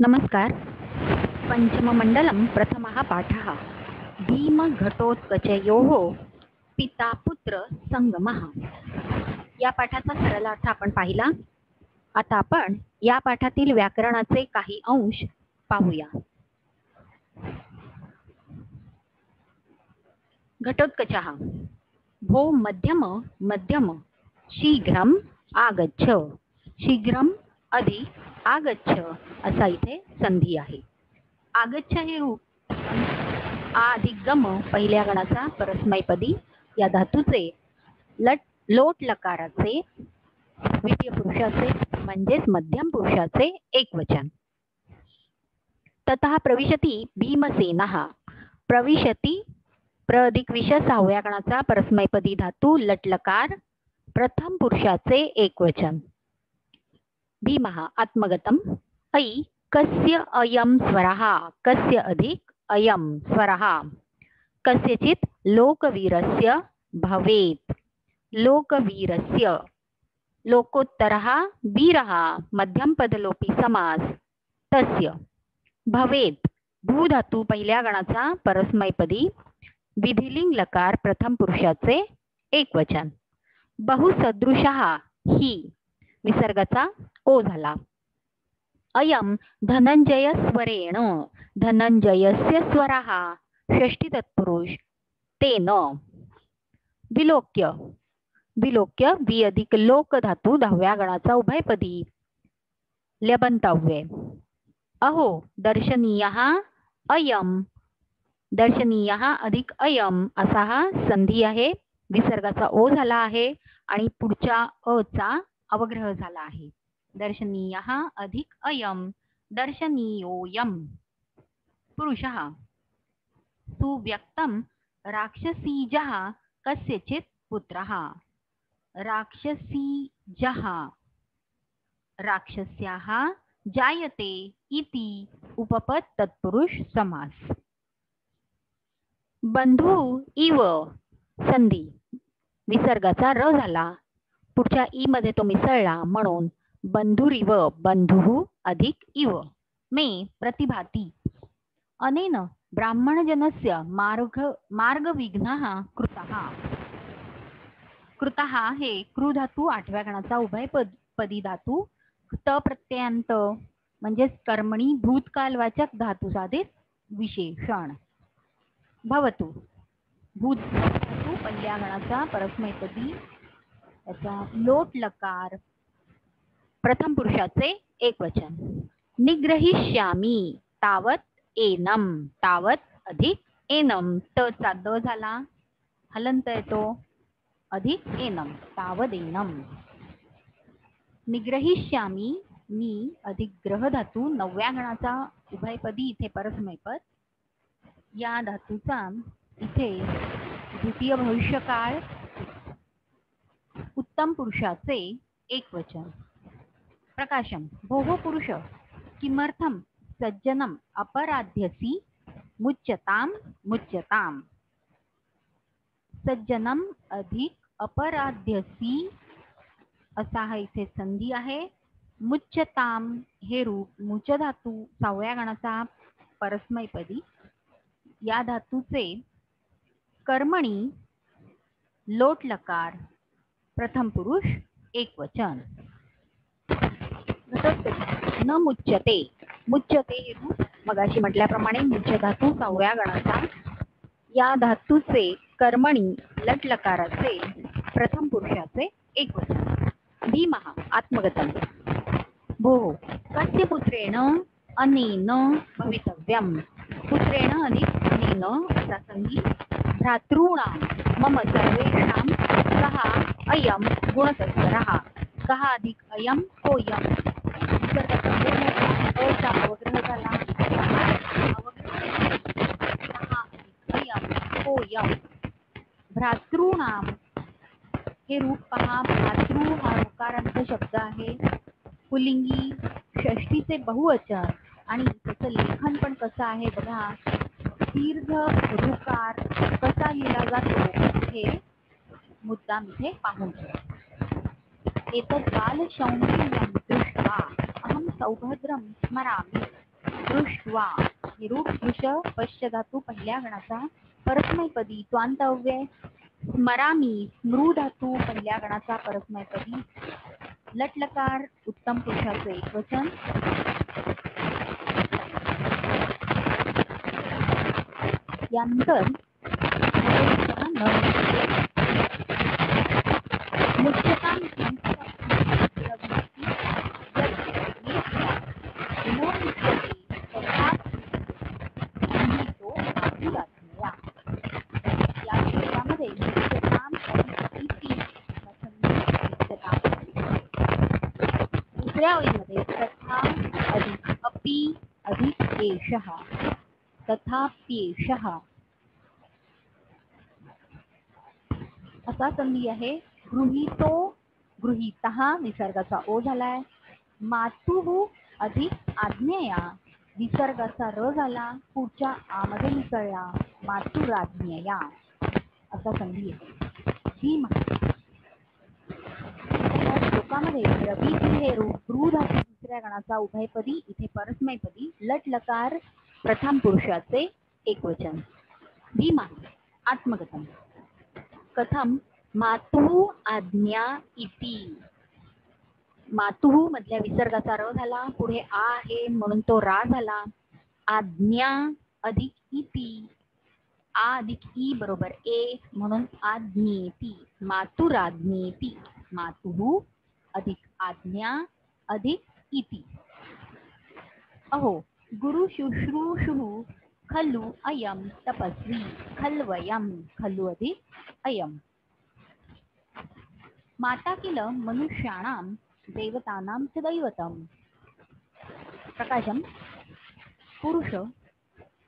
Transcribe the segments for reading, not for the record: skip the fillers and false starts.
नमस्कार। पंचममण्डलं प्रथमः पाठः। भीमघटोत्कचयोः पिता पुत्र संगमः। या पाठाचा सरळ अर्थ आपण पाहिला। आता आपण या पाठातील व्याकरणाचे काही अंश पाहूया। घटोत्कचः भो मध्यम मध्यम शीघ्रम आगच्छ। शीघ्रम अधिक आगच्छ असा इथे संधी आहे। आगच्छ हे रूप आ अधिक गम पहिल्या गणाचा परस्मैपदी या धातूचे लोट लकाराचे द्वितीय पुरुषाचे म्हणजेच मध्यम पुरुषाचे एकवचन। ततः प्रविशती भीमसेनः। प्रविशती प्र अधिक विश सहाव्या गणाचा परस्मैपदी धातू लट्लकार प्रथम पुरुषाचे एकवचन। भीमः आत्मगतम ऐ कस्य अयम स्वरः। कस्य अधिक अयम स्वरः कस्यचित् लोकवीरस्य भवेत्। लोकवीरस्य लोकोत्तरः वीरः मध्यमपदलोपी समास तस्य। भवेत् भू धातू पहिल्या गणाचा परस्मैपदी विधिलिंग लकार प्रथम पुरुषाचे एकवचन। बहुसदृशः ही विसर्गाचा ओ झाला। अयम धनंजय स्वरेण। धनंजयस्य स्वरः षष्ठी तत्पुरुष तेन। विलोक्य विलोक्य वि अधिक लोक धातू दहाव्या गणाचा उभयपदी ल्यबंतव्ये। अहो दर्शनीयः अयम। दर्शनीयः अधिक अयम असा हा संधी आहे। विसर्गाचा ओ झाला आहे आणि पुढच्या अ चा अवग्रह झाला आहे। दर्शनीयः अधिक अयम दर्शनीयोयम। पुरुषः सुव्यक्तं राक्षसीजः कस्यचित् पुत्रः। राक्षसीजः राक्षस्याः जायते इति उपपद तत्पुरुष समास। बंधू इव संधी विसर्गाचा र झाला पुढच्या ई मध्ये तो मिसळला म्हणून बंधुरिव बंधु अधिक इव। मे प्रतिभाती अनेन ब्राह्मणजनस्य मार्गविघ्नः कृतः। कृतः हे कृ धातू आठव्या गणाचा उभयपदी धातू त प्रत्ययांत म्हणजेच कर्मणी भूतकालवाचक धातू साधित विशेषण। भवतु भूत धातू पहिल्या गणाचा परस्मैपदी त्याचा लोट लकार प्रथम पुरुषाचे एकवचन। निग्रहिष्यामि तावत एनम। तावत अधिक एनम त चा द झाला हलंत येतो अधिक एनम तावदेनम। निग्रहिष्यामि मी अधिक ग्रह धातू नवव्या गणाचा उभयपदी इथे परस्मैपद या धातूचा इथे द्वितीय भविष्यकाळ उत्तम पुरुषाचे एकवचन। प्रकाशम भोः पुरुष किमर्थम सज्जनम अपराध्यसी मुच्यतां मुच्यतां। सज्जनम अधिक अपराध्यसी असा हा इथे संधी आहे। मुच्यताम हे रूप मुच धातू सहाव्या गणाचा परस्मैपदी या धातूचे कर्मणी लोट लकार प्रथम पुरुष एकवचन। न मुच्यते मुच्यते हे रूप मगाशी म्हटल्याप्रमाणे मुच धातू सहाव्या गणाचा या धातूचे कर्मणी लट लकाराचे प्रथम पुरुषाचे एकवचन। भीमः आत्मगतम भो कस्य पुत्रेण अनेन भवितव्यम। पुत्रेण अधिक अनेन असा संधी। भ्रातॄणां मम सर्वेषां कः अयम गुणतत्परः। कः अधिक अयम कोयम विसर्गाचा अवग्रह झाला अयम कोयम। भ्रातॄणां हे रूप पहा भ्रातृ हा होकारांत शब्द आहे पुलिंगी षष्टीचे बहुवचन आणि त्याचं लेखन पण कसं आहे बघा। दीर्घ ऋकार कसा लिहिला जातो हे मुद्दाम इथे पाहून एतद् बालशौण्यं दृष्ट्वा अहं सौभद्रं स्मरामि। दृष्ट्वा हे रूप दृश पश्च धातू पहिल्या गणाचा परस्मैपदी त्वांत अव्यय. स्मरामी स्मृ धातू पहिल्या गणाचा परस्मैपदी. लट लकार उत्तम पुरुषाचे एकवचन. यानंतर मुख्यतः दुसऱ्या ओळीमध्ये तथा अधिक अपि अधिक एषः तथाप्येषः असा संधी आहे. गृहीतो गृहीतः विसर्गाचा ओ झालाय. मातुः अधिक आज्ञेया विसर्गाचा र झाला, पुढच्या आमध्ये मिसळला, मातुराज्ञेया असा संधी आहे. श्लोकामध्ये रवी हे रूप गृह धातू दुसऱ्या गणाचा उभयपदी इथे परस्मैपदी. लट लकार प्रथम पुरुषाचे एकवचन. भीमा आत्मकथन. कथम मातुः आज्ञा इति. मातुः मधल्या विसर्गाचा र झाला, पुढे आ आहे म्हणून तो रा झाला. आज्ञा अधिक इति, आ अधिक ई बरोबर ए म्हणून आज्ञेति, मातुराज्ञेति. मातुः अधिक आज्ञा अधिक इति. अहो गुरु शुश्रूषुः खलु अयम तपस्वी. खल्वयम खलु अधिक अयम. माता किल मनुष्याणां देवतानां च दैवतम्. प्रकाशम पुरुष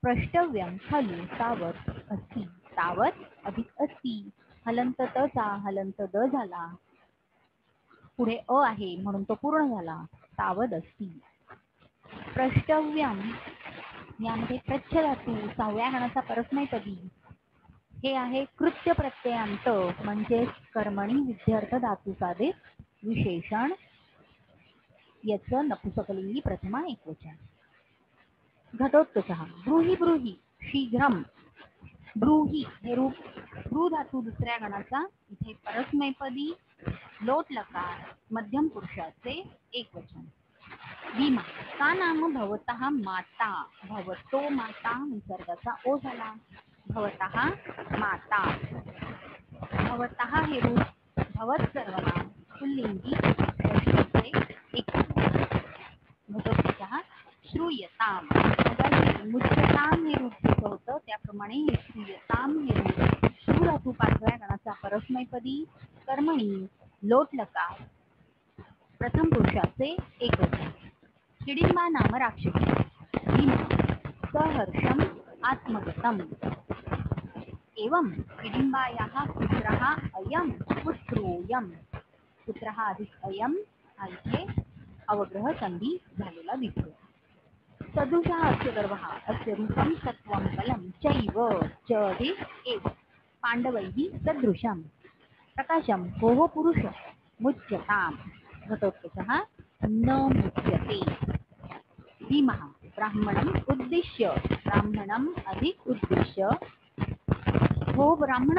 प्रष्टव्यम खलु तावत अस्ति. तावत अधिक अस्ति. हलंत तचा हलंत द झाला, पुढे अ आहे म्हणून तो पूर्ण झाला, तावद अस्ति. प्रष्टव्यम यामध्ये प्रच्छ धातू सहाव्या गणाचा परस्मैपदी. हे आहे कृत्य प्रत्ययांत म्हणजे कर्मणी विद्यार्थ धातू साधित विशेषण. याचं नपुंसकलिंगी प्रथमा एकवचन. घटोत्कचः ब्रूहि ब्रूहि शीघ्रम. ब्रूहि हे रूप ब्रू धातू दुसऱ्या गणाचा इथे परस्मैपदी. लोट लकार मध्यम पुरुषाचे एकवचन. भीमा का नाम भवतः माता. भवतो माता विसर्गाचा ओ झाला, भवतः माता. भवतः हे रूप भवत सर्वनाम पुल्लिंगी षष्ठीचे एकवचन. घटोत्कचः श्रूयताम. मुच्यताम हे रूप जसं होतं त्याप्रमाणे हे श्रूयताम हे रूप श्रू धातू पाचव्या गणाचा परस्मैपदी कर्मणी लोट लकार प्रथम पुरुषाचे एकवचन. हिडिंबा नाम राक्षसी. सहर्षम आत्मगतम. एवं हिडिंबायाः पुत्रः अयम पुत्रोयम. पुत्रः अधिक अयम हा इथे अवग्रह संधी झालेला दिसतो. सदृशः अस्य गर्भः अस्य रूपं सत्वं बलं चैव च अधिक एव पांडवैः सदृशम्. प्रकाशम भोः पुरुष मुच्यताम्. घटोत्कचः न मुच्यते. भीमः ब्राह्मणम् उद्दिश्य. ब्राह्मणम् अधिक उद्दिश्य. भो ब्राह्मण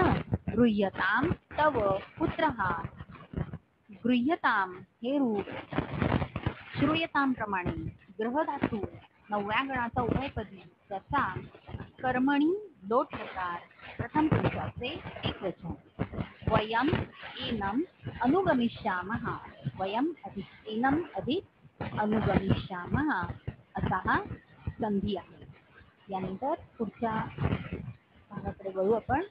गृह्यतां तव पुत्रः. गृह्यतां हे रूप श्रूयतां प्रमाणे ग्रह धातू नवव्या गणाचा उभयपदी त्याचा कर्मणी लोट लकार प्रथम पुरुषाचे एकवचन. वयम एनम अनुगमिष्यामः. वयम अधिक एनम अधिक अनुगमिष्यामः असा हा संधी आहे. यानंतर पुढच्या भागाकडे वळू आपण.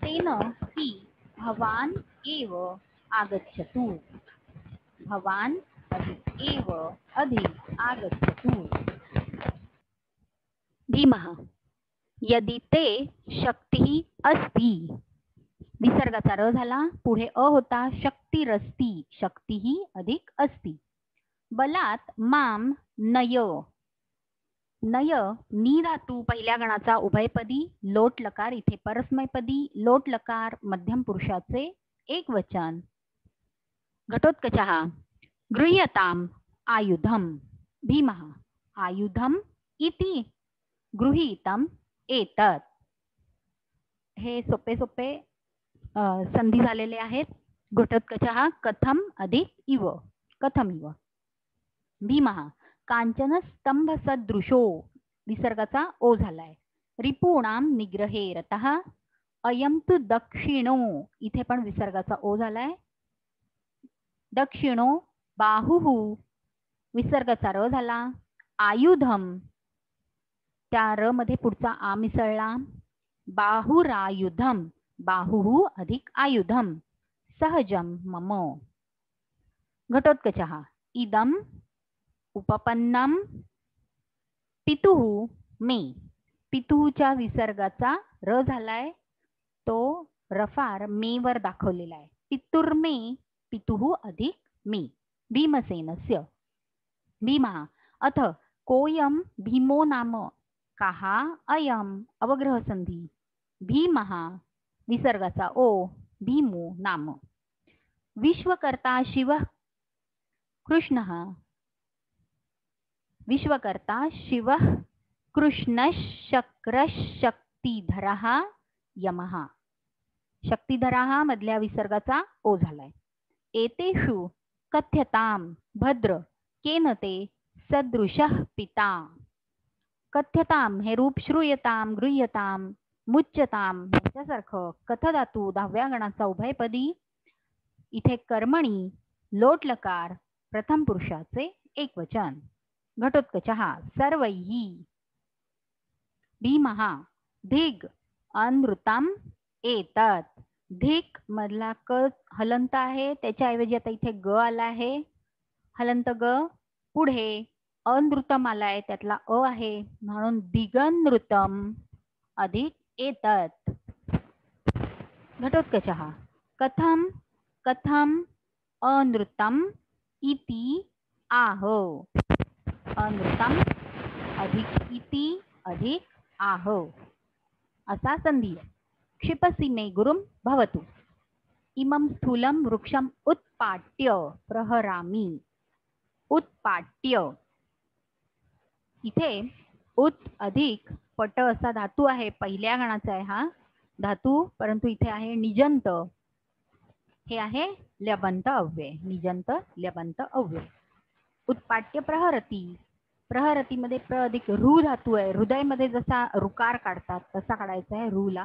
तेन हि भवान एव आगच्छतु. भवान अधिक एव अधिक आगच्छतु. भीमः यदि ते शक्ती अस्ति. विसर्गाचा र झाला, पुढे अ होता, शक्तिरस्ति. शक्तीही अधिक अस्ति. बलात् माम नय. नय नी धातू पहिल्या गणाचा उभयपदी, लोट लकार इथे परस्मैपदी, लोट लकार मध्यम पुरुषाचे एक वचन. घटोत्कचः गृह्यताम आयुधम भीमः आयुधम इति गृहीतम एतत्. हे सोपे सोपे संधी झालेले आहेत. घटोत्कचः कथम अधिक इव कथम इव. भीमः कांचन स्तंभ सदृशो विसर्गाचा ओ झालाय. रिपूणाम निग्रहे रतः अयम तु दक्षिणो इथे पण विसर्गाचा ओ झालाय. दक्षिणो बाहुः विसर्गाचा र झाला. आयुधम त्या र मध्ये पुढचा आ मिसळला. बाहुरायुधम बाहुः अधिक आयुधम. सहजम मम. घटोत्कचः इदम उपपन्नम पितुः मे. पितुःच्या विसर्गाचा र झालाय. तो रफार मे वर दाखवलेला आहे. पितुर्मे पितुः अधिक मे. भीमसेनस्य. भीमः अथ कोयम भीमो नाम कहा अयम अवग्रह संधी. भीमः विसर्गाचा ओ भीमो नाम. विश्वकर्ता शिवः कृष्णः. विश्वकर्ता शिवः कृष्णः शक्तिधरः यमः. शक्तिधरः मधल्या विसर्गाचा ओ झालाय. एतेषु कथ्यताम भद्र केन ते सदृशः पिता. कथ्यताम हे रूप श्रूयताम गृह्यताम मुच्यताम याच्यासारखं कथ धातू 10व्या गणाचा उभयपदी. इथे कर्मणी लोट लकार प्रथम पुरुषाचे एक वचन. घटोत्कचः सर्वैः. भीमः धिग अनृतम एतत्. धिक मधला क हलंत आहे, त्याच्याऐवजी आता इथे ग आला आहे. हलंत ग. पुढे अनृतम आलाय, त्यातला अ आहे, म्हणून दिगनृतम अधिक एतत्. घटोत्कचः कथम कथम अनृतम इति आह. अनृतम अधिक इति अधिक आह असा संधी. क्षिपसि मे गुरुम भवतु. इमं स्थूलम वृक्षम उत्पाट्य प्रहरामि. उत्पाट्य इथे उत अधिक पट असा धातू आहे. पहिल्या गणाचा आहे हा धातू, परंतु इथे आहे निजंत. हे आहे ल्यबंत अव्यय. निजंत ल्यबंत अव्यय. उत्पाट्य प्रहरती. प्रहरती मध्ये प्र अधिक रू धातू आहे. हृदय मध्ये जसा रुकार काढतात तसा काढायचा आहे रूला.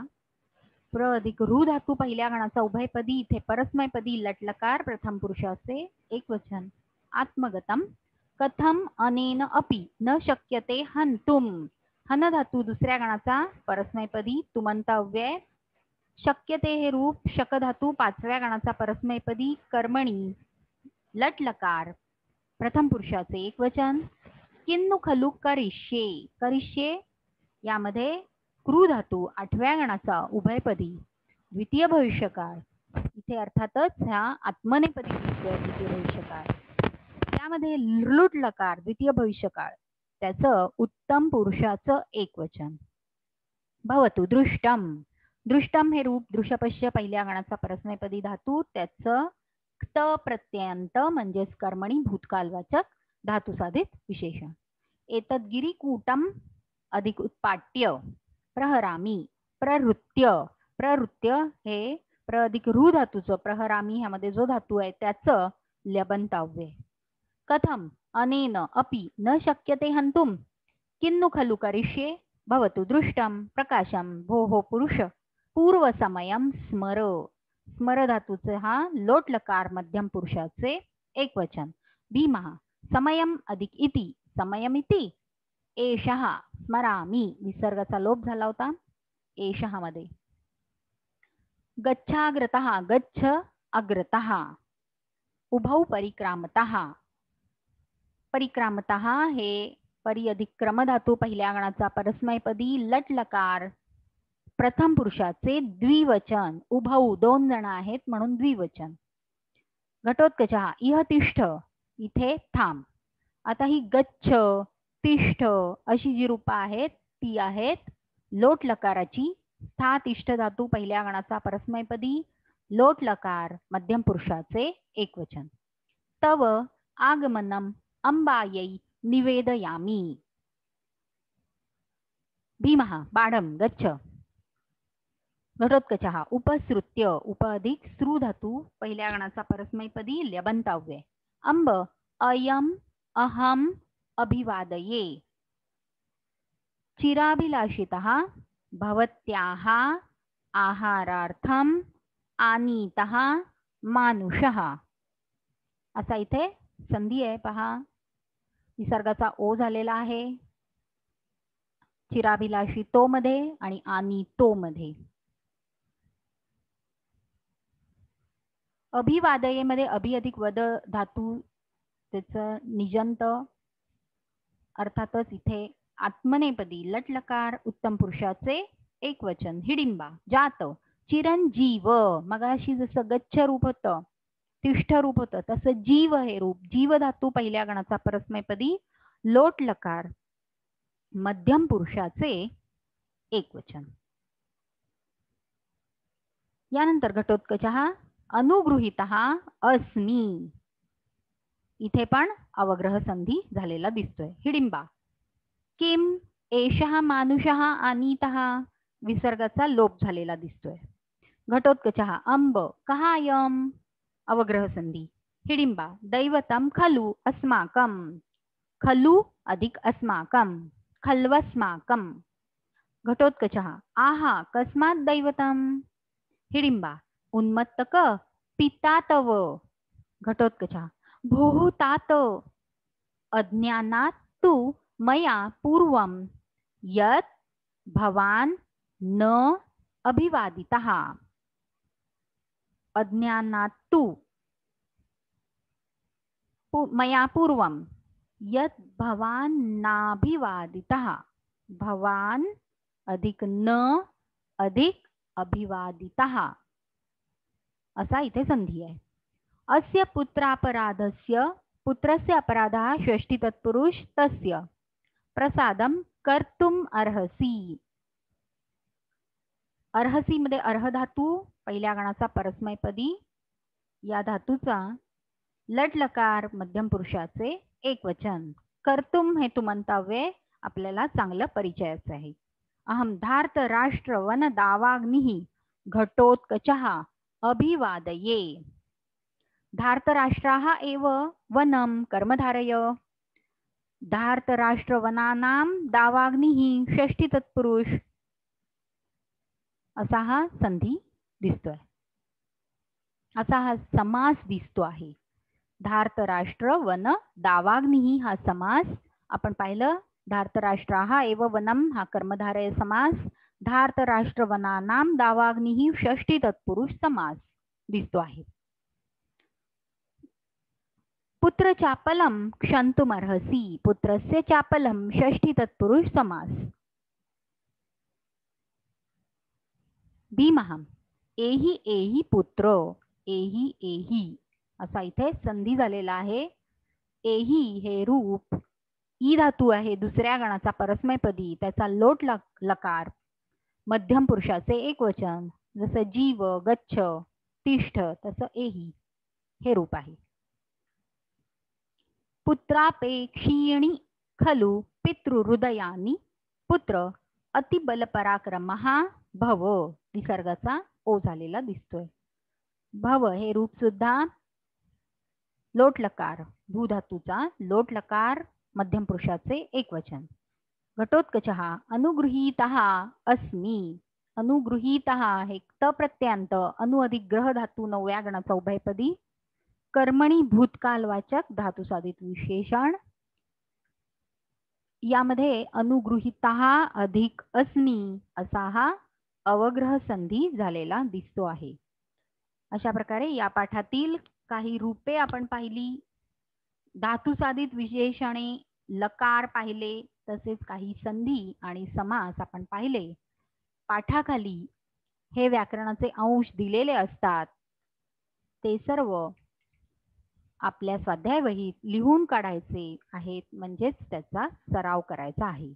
प्र अधिक रू धातू पहिल्या गणाचा उभयपदी. इथे परस्मैपदी लटलकार प्रथम पुरुषाचे एक वचन. आत्मगतम कथम अनेन अपि न शक्यते हंतुम. हन धातू दुसऱ्या गणाचा परस्मैपदी तुमंत अव्यय. शक्यते हे रूप शक धातू 5व्या गणाचा परस्मैपदी. कर्मणी लटलकार प्रथम पुरुषाचे एक वचन. किन्नु खलु करिष्ये. करिष्ये यामध्ये क्रू धातू 8व्या गणाचा उभयपदी द्वितीय भविष्यकाळ. इथे अर्थातच ह्या आत्मनेपदी द्वितीय भविष्यकाळ. त्यामध्ये लृट लकार द्वितीय भविष्यकाळ, त्याचं उत्तम पुरुषाचं एक वचन. भवतु दृष्टम. दृष्टम हे रूप दृश्यपश्य पहिल्या गणाचा परस्मैपदी धातू, त्याचं क्त प्रत्ययांत म्हणजेच कर्मणी भूतकालवाचक धातू साधित विशेषण. एतद् गिरिकूटम अधिक उत्पाट्य प्रहरामी. प्रहृत्य. प्रहृत्य हे प्र अधिक रू धातूचं प्रहरामी ह्यामध्ये जो धातू आहे त्याचं ल्यबंत अव्यय. कथम अनेन अपि न शक्यते हंतुम. किन्नु खलु करिष्ये. भवतु दृष्टम प्रकाशम भोः पुरुष पूर्वसमयम स्मर. स्मर धातूचे हा लोट लकार मध्यम पुरुषाचे एक वचन. भीमः समयम अधिक इति समयमिति. एषः स्मरामि विसर्गाचा लोप झाला होता एषः मध्ये. गच्छाग्रतः गच्छ अग्रतः. उभौ परिक्रामतः. परिक्रामतः हे परि अधिक क्रम धातू पहिल्या गणाचा परस्मैपदी लट लकार प्रथम पुरुषाचे द्विवचन. उभौ 2 जण आहेत म्हणून द्विवचन. घटोत्कचः इह तिष्ठ. इथे थांब. आता ही गच्छ तिष्ठ अशी जी रूपं आहेत ती आहेत लोट लकाराची. स्था तिष्ठ धातू पहिल्या गणाचा परस्मैपदी, लोट लकार मध्यम पुरुषाचे एकवचन. तव आगमनम अंबायै निवेदयामी. भीमः बाढं गच्छ. घटोत्कचः उपसृत्य उप अधिक सृ धातू पहिल्या गणाचा परस्मैपदी ल्यबंताव्यय. अंब अयम अहम अभिवादये. चिराभिलाषितः भवत्याः आहारार्थम आनीतः मानुषः. असा इथे संधी आहे पहा. निसर्गाचा ओ झालेला आहे चिराभिलाषी तो मध्ये आणि आनी तो मध्ये. अभिवादयेमध्ये अभि अधिक वद धातू त्याचं निजंत. अर्थातच इथे आत्मनेपदी लटलकार उत्तम पुरुषाचे एकवचन. हिडिंबा जात चिरंजीव. मगाशी जसं गच्छ रूप होतं तिष्ठ रूप होतं तसं जीव हे रूप. जीव धातू पहिल्या गणाचा परस्मैपदी लोट लकार मध्यम पुरुषाचे एकवचन. यानंतर घटोत्कचः अनुगृहीतः अस्मि. इथे पण अवग्रह संधी झालेला दिसतोय. हिडिंबा किम एषः मानुषः आनीतः. विसर्गाचा लोप झालेला दिसतोय. घटोत्कचः अंब कहायम अवग्रह संधी. हिडिंबा दैवतम खलु अस्माकम. खलु अधिक अस्माकम खल्वस्माकम. घटोत्कचः आहा कस्मात् दैवतम. हिडिंबा उन्मत्तक पिता तव. घटोत्कचः भोः तात अज्ञानात् तु मया पूर्वं यत् भवान् न अभिवादितः. अज्ञानात् तु मया पूर्वं यत् भवान् नाभिवादितः. भवान् अधिक न अधिक अभिवादितः असा इथे संधी आहे. अस्य पुत्रापराधस्य पुत्रस्य अपराधः षष्ठी तत्पुरुष तस्य प्रसादम कर्तुम अर्हसी. अर्हसी मध्ये अर्ह धातू पहिल्या गणाचा परस्मैपदी या धातूचा लट लकार मध्यम पुरुषाचे एकवचन. कर्तुम हे तुमंतव्य आपल्याला चांगलं परिचयाचं आहे. अहम धार्त राष्ट्र वन दावाग्निः घटोत्कचः अभिवादये. धार्तराष्ट्राः एव वनं कर्मधारय. धार्तराष्ट्रवनानां दावाग्निः षष्ठी तत्पुरुष असा हा संधी दिसतोय. असा हा समास दिसतो आहे. धार्तराष्ट्र वन दावाग्निः हा समास आपण पाहिलं. धार्तराष्ट्राः एव वनम हा कर्मधारय समास. धार्तराष्ट्रवनानां दावाग्निः षष्ठी तत्पुरुष समास दिसतो आहे. पुत्र चापलम क्षंतुमर्हसी. पुत्रस्य चापलम षष्ठी तत्पुरुष समास. भीमः एहि एहि पुत्र. एहि एहि असा इथे संधी झालेला आहे. एहि हे रूप ई धातू आहे दुसऱ्या गणाचा परस्मैपदी. त्याचा लोट लकार मध्यम पुरुषाचे एकवचन. जसं जीव गच्छ तिष्ठ तसं एहि हे रूप आहे. पुत्रापेक्षीणी खलु पितृहृदयानि. पुत्र अतिबलपराक्रमः भव. निसर्गाचा ओ झालेला दिसतोय. भव हे रूप सुद्धा लोट लकार भू धातूचा लोट लकार मध्यम पुरुषाचे एकवचन. घटोत्कचः अनुगृहीतः अस्मि. अनुगृहीतः हे त प्रत्यंत अनु अधिक ग्रह धातू नवव्या गणाचा उभयपदी कर्मणी भूतकालवाचक धातू साधित विशेषण. यामध्ये अनुगृहीतः अधिक अस्मि असा हा अवग्रह संधी झालेला दिसतो आहे. अशा प्रकारे या पाठातील काही रूपे आपण पाहिली. धातू साधित विशेषणे लकार पाहिले तसेच काही संधी आणि समास आपण पाहिले. पाठाखाली हे व्याकरणाचे अंश दिलेले असतात. ते सर्व आपल्या स्वाध्याय वहीत लिहून काढायचे आहेत, म्हणजेच त्याचा सराव करायचा आहे.